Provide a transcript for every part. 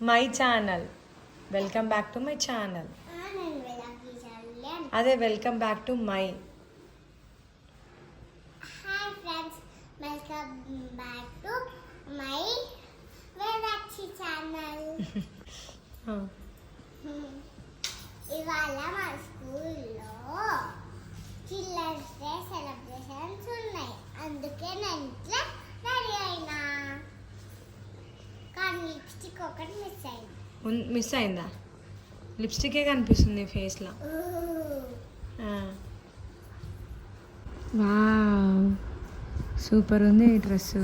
My channel. Welcome back to my channel. అదే welcome back to my. Hi friends, welcome back to my Vedakshi channel. ఇవాళ మా స్కూల్లో children's day celebrations ఉన్నాయి, అందుకే నేను ఇట్లా రెడీ అయినా. కానీ లిప్స్టిక్ ఒకటి మిస్ అయిందా? లిప్స్టికే కనిపిస్తుంది ఫేస్లో. వావ్, సూపర్ ఉంది ఈ డ్రెస్.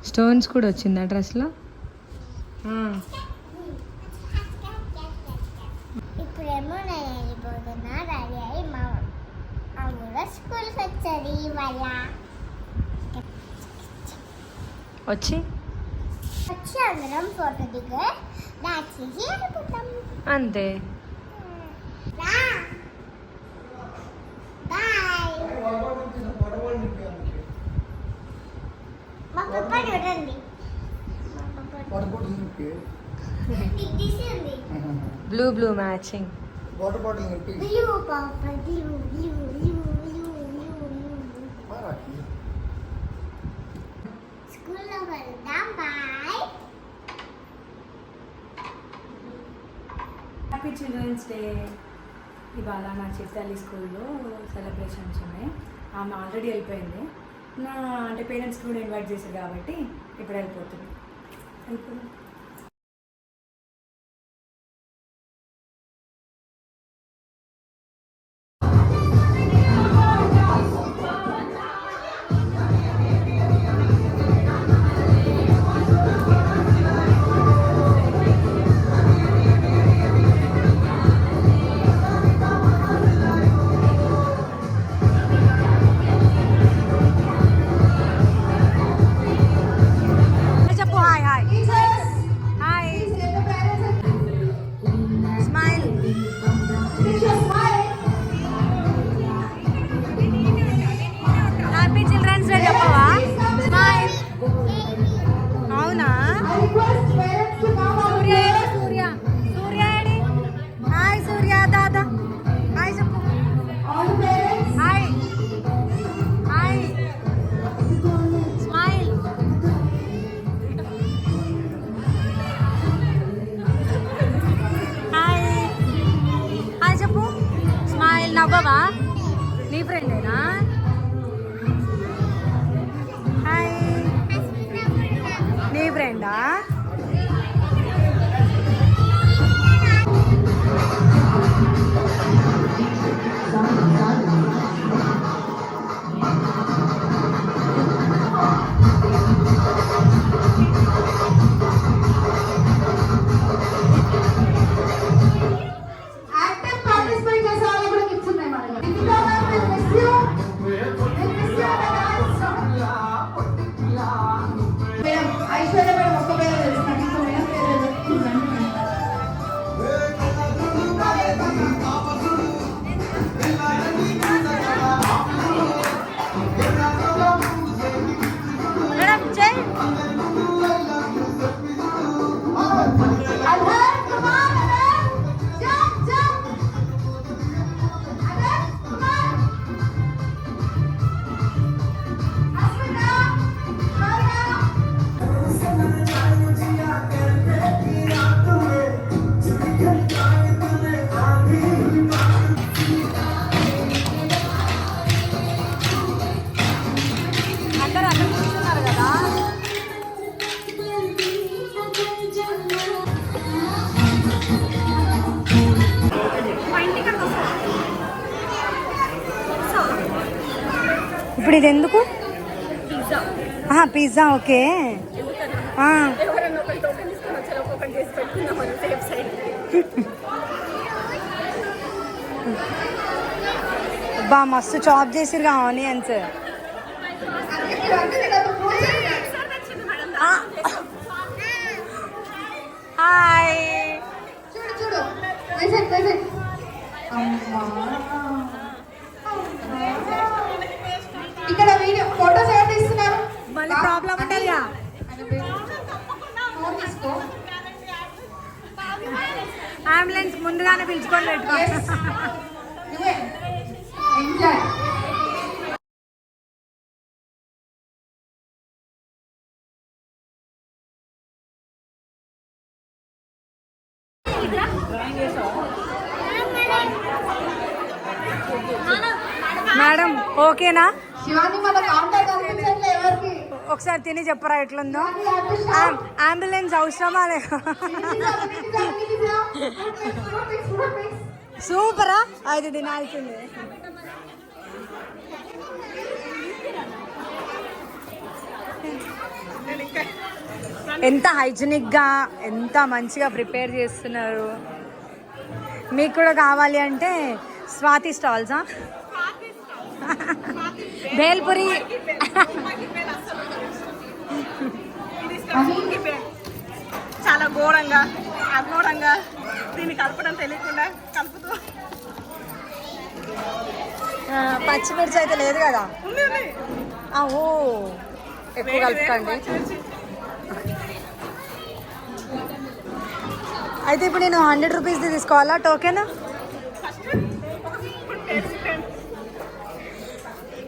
స్టోన్స్ కూడా వచ్చింది ఆ డ్రెస్లో. ఇప్పుడేమో నేను వెళ్ళిపోతున్నా రెడీ అయ్యి. మా కూడా స్కూల్కి వచ్చారు ఇవాళ. వచ్చి అందరం ఫోటో దిగి డాన్స్ చేసి వెళ్ళిపోతాం అంతే. బాయ్. మా పప్ప చూడండి, బ్లూ మ్యాచింగ్. స్కూల్లో వెళ్దాం. బాయ్. Happy children's day. ఇవాళ నా చిట్టాలి స్కూల్లో సెలబ్రేషన్స్ ఉన్నాయి. ఆమె ఆల్రెడీ వెళ్ళిపోయింది. నా అంటే పేరెంట్స్ కూడా ఇన్వైట్ చేశారు కాబట్టి ఇప్పుడు వెళ్ళిపోతుంది. నవ్వవా? నీ ఫ్రెండేనా? హాయ్, నీ ఫ్రెండా? ఇప్పుడు ఇది ఎందుకు? పిజ్జా. ఓకే. బా మస్తు చాప్ చేసిరుగా ఆనియన్స్. హాయ్. ఇక్కడ వీడియో ఫోటోస్ ఎవరు తీస్తున్నారు? మళ్ళీ ప్రాబ్లం ఉంటుందిగా. అంబులెన్స్ ముందుగానే పిలుచుకొని పెట్టుకో. మేడం ఓకేనా? ఒకసారి తిని చెప్పరా ఎట్లుందో. అంబులెన్స్ అవసరమా లేదా? సూపరా, అది తినాల్సిందే. ఎంత హైజీనిక్గా ఎంత మంచిగా ప్రిపేర్ చేస్తున్నారు. మీకు కూడా కావాలి అంటే స్వాతి స్టాల్సా? భేల్పురి చాలా ఘోరంగా అఘోరంగా దీన్ని కలపడం తెలియకుండా కలుపుతూ. పచ్చిమిర్చి అయితే లేదు కదా? ఓ ఎక్కువ కలుపుకోండి. అయితే ఇప్పుడు నేను 100 రూపీస్ది తీసుకోవాలా టోకెన్?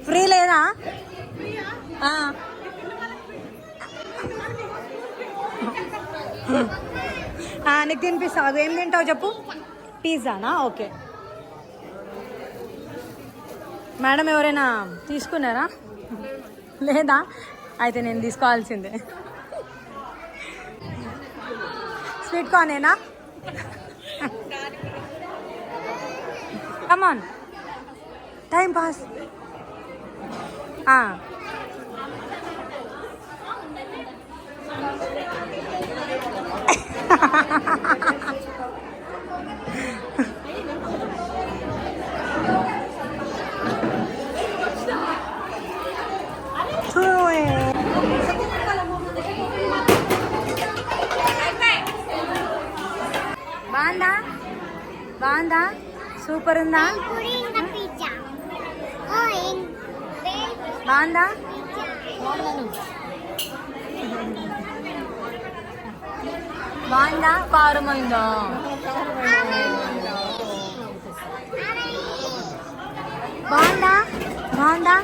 ఫ్రీ లేదా? నీకు తినిపిస్తావు. ఏం తింటావు చెప్పు? పిజ్జానా? ఓకే మేడం, ఎవరైనా తీసుకున్నారా? లేదా? అయితే నేను తీసుకోవాల్సిందే. స్వీట్ కార్నేనా? కమాన్, టైం పాస్. బాగుందా? బాగుందా? సూపర్ ఉందా? బాగుందా? బాగుందా? కారమైందా? బాగుందా? బాగుందా?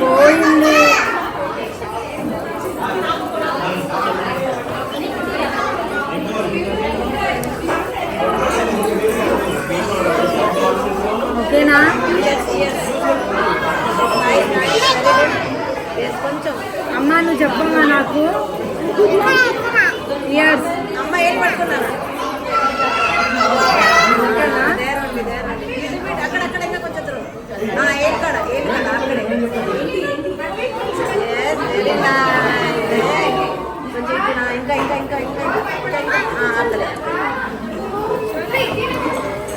పోయింది. ఓకేనా? అమ్మా నువ్వు చెప్పమ్మా నాకు. ఎస్ అమ్మ ఏం పట్టుకున్నారు? అక్కడక్కడ కొంచెం ఏం కాడ అక్కడే. కొంచెం ఇంకా అక్కడే.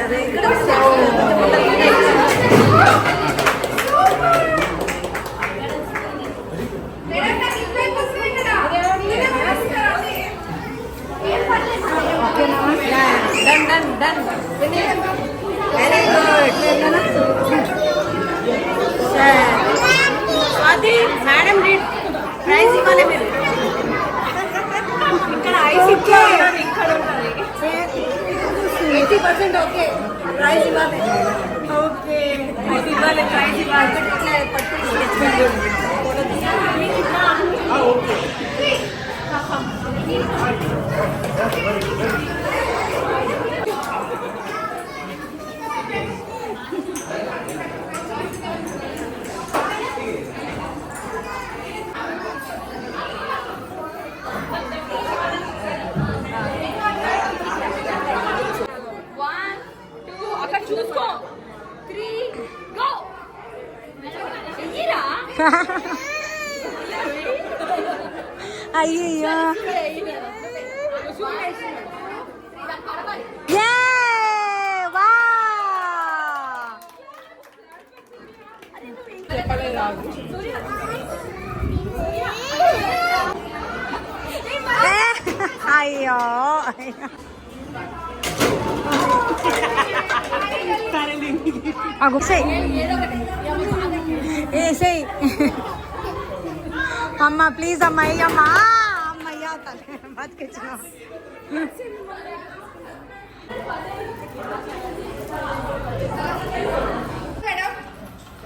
అదే ఇక్కడ done. Very good. Swati madam prize ఇవ్వాలి మీరు. ఇక్కడ ఐస్ ఇక్కడ ఉంటుంది. 80% ఓకే. ప్రైజ్ ఇవ్వాలి. ఓకే అది ఇవ్వాలి. ప్రైజ్ ఇవ్వాలి. ఓకే అయ్యో అయ్యో వేసేయి అమ్మ ప్లీజ్ అమ్మ అయ్యమ్మా అమ్మయ్యా తల బతికించిన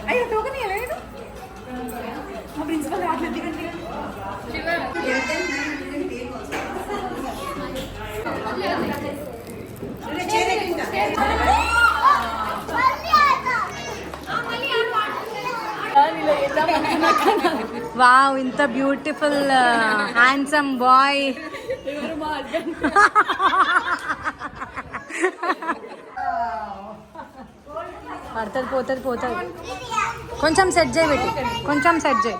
అయ్యో టోకన్ లేదు మా ప్రిన్సిపల్ రావట్లేదు దిగండి వావ్ ఇంత బ్యూటిఫుల్ హ్యాండ్సమ్ బాయ్ పడుతుంది పోతుంది పోతుంది కొంచెం సెట్ చేయి పెట్టి కొంచెం సెట్ చేయి